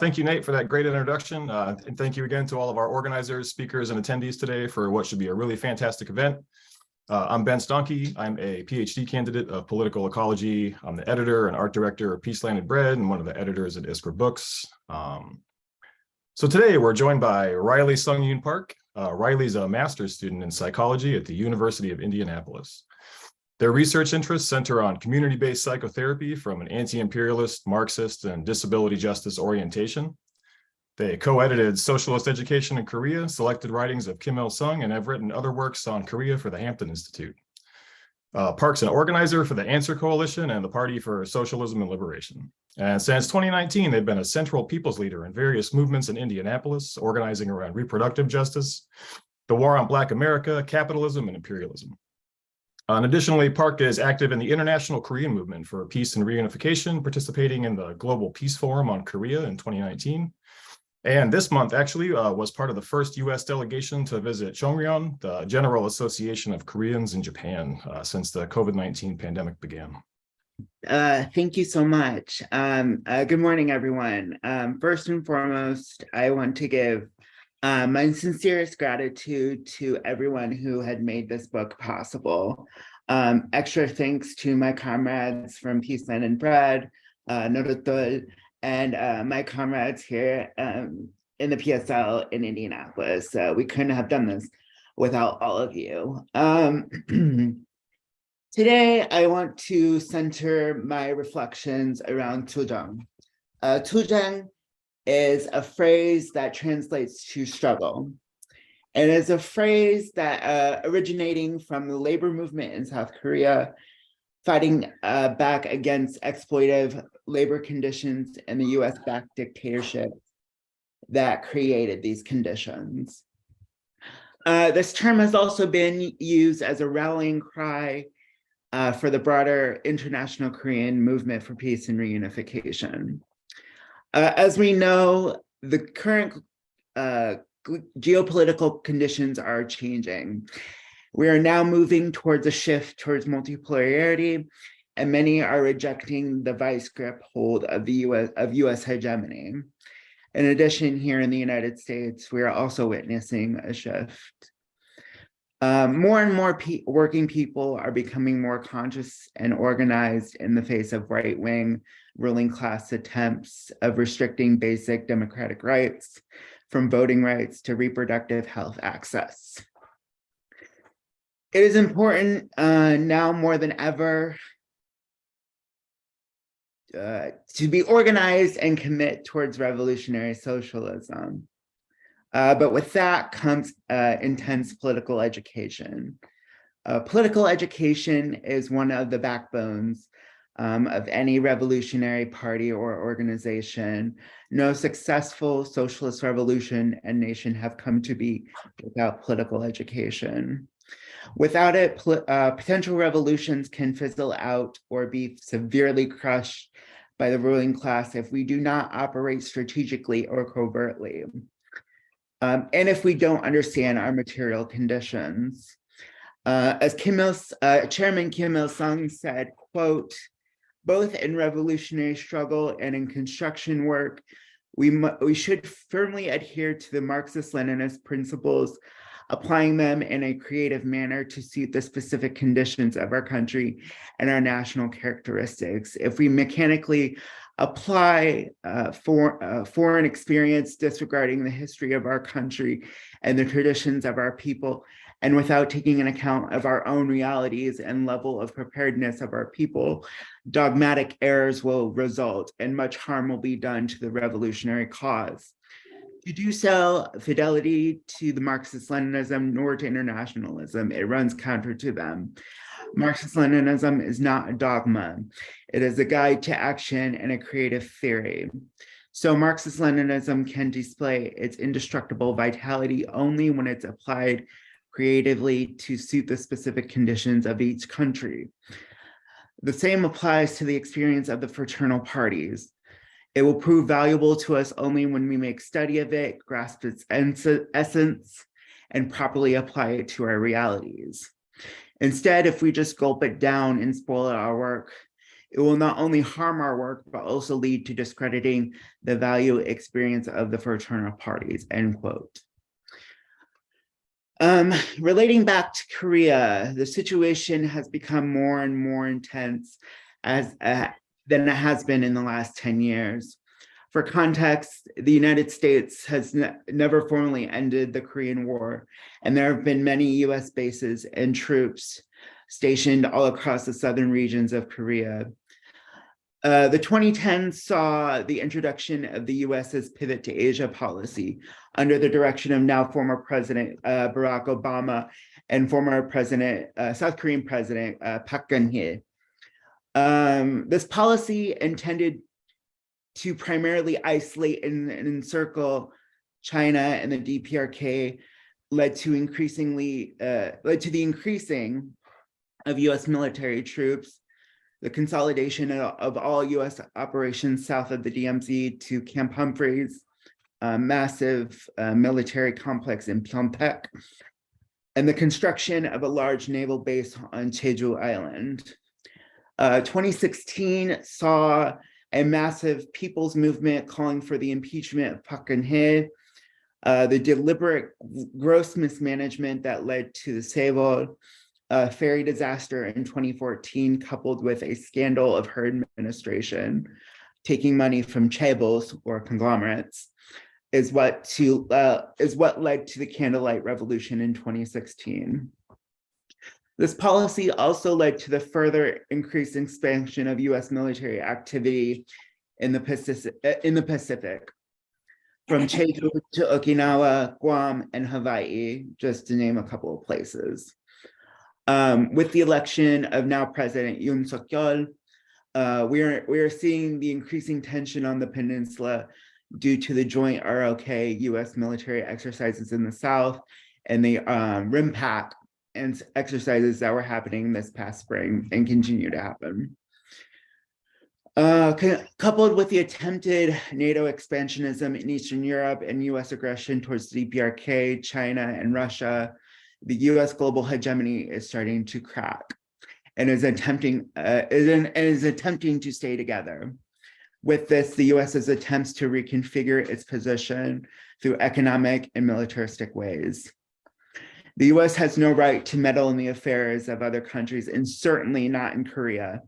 Thank you, Nate, for that great introduction. And thank you again to all of our organizers, speakers, and attendees today for what should be a really fantastic event. I'm Ben Stonke. I'm a PhD candidate of political ecology. I'm the editor and art director of Peace, Land, and Bread, and one of the editors at Iskra Books. So today we're joined by Riley Seungyoon Park. Riley's a master's student in psychology at the University of Indianapolis. Their research interests center on community-based psychotherapy from an anti-imperialist, Marxist, and disability justice orientation. They co-edited Socialist Education in Korea, selected writings of Kim Il-sung, and have written other works on Korea for the Hampton Institute. Park's an organizer for the Answer Coalition and the Party for Socialism and Liberation. And since 2019, they've been a central people's leader in various movements in Indianapolis, organizing around reproductive justice, the war on Black America, capitalism, and imperialism. And additionally, Park is active in the international Korean movement for peace and reunification, participating in the Global Peace Forum on Korea in 2019. And this month actually was part of the first US delegation to visit Chongryon, the General Association of Koreans in Japan, since the COVID-19 pandemic began. Thank you so much. Good morning, everyone. First and foremost, I want to give my sincerest gratitude to everyone who had made this book possible. Extra thanks to my comrades from Peace, Land, and Bread, Norotol, and my comrades here in the PSL in Indianapolis. We couldn't have done this without all of you. Today, I want to center my reflections around 투쟁. 투쟁 is a phrase that translates to struggle. It is a phrase that originating from the labor movement in South Korea, fighting back against exploitive labor conditions and the US-backed dictatorship that created these conditions. This term has also been used as a rallying cry for the broader international Korean movement for peace and reunification. As we know, the current geopolitical conditions are changing. We are now moving towards a shift towards multipolarity, and many are rejecting the vice grip hold of the US hegemony. In addition, here in the United States, we are also witnessing a shift. More and more working people are becoming more conscious and organized in the face of right-wing ruling class attempts of restricting basic democratic rights, from voting rights to reproductive health access. It is important now more than ever to be organized and commit towards revolutionary socialism. But with that comes intense political education. Political education is one of the backbones of any revolutionary party or organization. No successful socialist revolution and nation have come to be without political education. Without it, potential revolutions can fizzle out or be severely crushed by the ruling class if we do not operate strategically or covertly. And if we don't understand our material conditions. As Chairman Kim Il-sung said, quote, both in revolutionary struggle and in construction work, we should firmly adhere to the Marxist-Leninist principles, applying them in a creative manner to suit the specific conditions of our country and our national characteristics. If we mechanically apply foreign experience disregarding the history of our country and the traditions of our people, and without taking an account of our own realities and level of preparedness of our people, dogmatic errors will result and much harm will be done to the revolutionary cause. To do so, fidelity to the Marxist-Leninism nor to internationalism, it runs counter to them. Marxist-Leninism is not a dogma. It is a guide to action and a creative theory. So Marxist-Leninism can display its indestructible vitality only when it's applied creatively to suit the specific conditions of each country. The same applies to the experience of the fraternal parties. It will prove valuable to us only when we make study of it, grasp its essence, and properly apply it to our realities. Instead, if we just gulp it down and spoil our work, It will not only harm our work, but also lead to discrediting the value experience of the fraternal parties, end quote. Relating back to Korea, the situation has become more and more intense than it has been in the last 10 years. For context, the United States has never formally ended the Korean War, and there have been many US bases and troops stationed all across the southern regions of Korea. The 2010s saw the introduction of the US's pivot to Asia policy under the direction of now former President Barack Obama and former South Korean President Park Geun-hye. This policy, intended to primarily isolate and encircle China and the DPRK, led to the increasing of US military troops, the consolidation of all US operations south of the DMZ to Camp Humphreys, a massive military complex in Pyeongtaek, and the construction of a large naval base on Jeju Island. 2016 saw a massive people's movement calling for the impeachment of Park Geun-hye, the deliberate gross mismanagement that led to the Sewol ferry disaster in 2014, coupled with a scandal of her administration taking money from chaebols or conglomerates, is what led to the Candlelight Revolution in 2016. This policy also led to the further increased expansion of US military activity in the Pacific, from Jeju to Okinawa, Guam, and Hawaii, just to name a couple of places. With the election of now President Yoon Suk-yeol, we are seeing the increasing tension on the peninsula due to the joint ROK US military exercises in the South and the RIMPAC and exercises that were happening this past spring and continue to happen. Coupled with the attempted NATO expansionism in Eastern Europe and US aggression towards the DPRK, China, and Russia, the US global hegemony is starting to crack and is attempting to stay together. With this, the US's attempts to reconfigure its position through economic and militaristic ways. The US has no right to meddle in the affairs of other countries, and certainly not in Korea.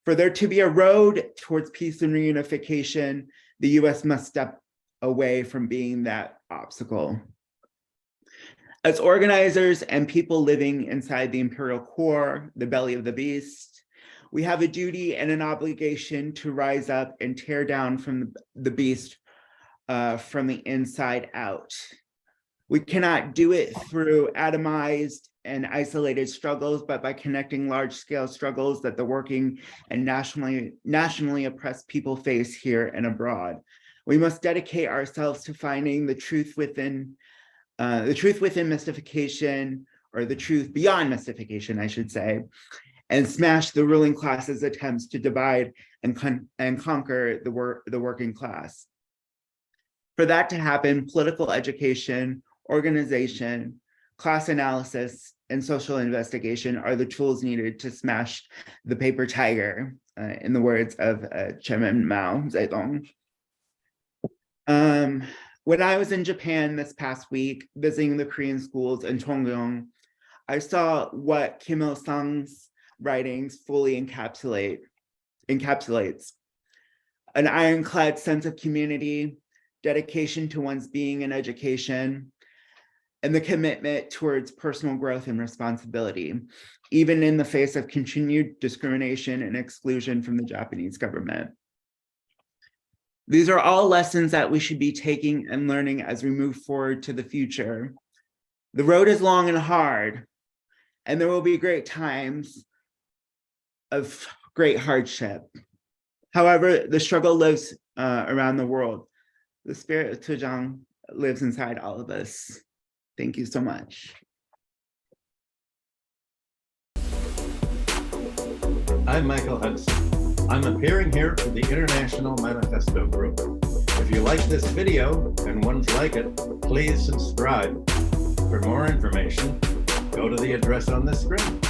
For there to be a road towards peace and reunification, the US must step away from being that obstacle. As organizers and people living inside the imperial core, the belly of the beast, we have a duty and an obligation to rise up and tear down from the beast from the inside out. We cannot do it through atomized and isolated struggles, but by connecting large-scale struggles that the working and nationally oppressed people face here and abroad. We must dedicate ourselves to finding the truth within mystification, or the truth beyond mystification, I should say, and smash the ruling class's attempts to divide and conquer the working class. For that to happen, political education, organization, class analysis, and social investigation are the tools needed to smash the paper tiger, in the words of Chairman Mao Zedong. When I was in Japan this past week, visiting the Korean schools in Chongryon, I saw what Kim Il-sung's writings fully encapsulates: an ironclad sense of community, dedication to one's being and education, and the commitment towards personal growth and responsibility, even in the face of continued discrimination and exclusion from the Japanese government. These are all lessons that we should be taking and learning as we move forward to the future. The road is long and hard, and there will be great times of great hardship. However, the struggle lives around the world. The spirit of Tujang lives inside all of us. Thank you so much. I'm Michael Hudson. I'm appearing here for the International Manifesto Group. If you like this video and ones like it, please subscribe. For more information, go to the address on the screen.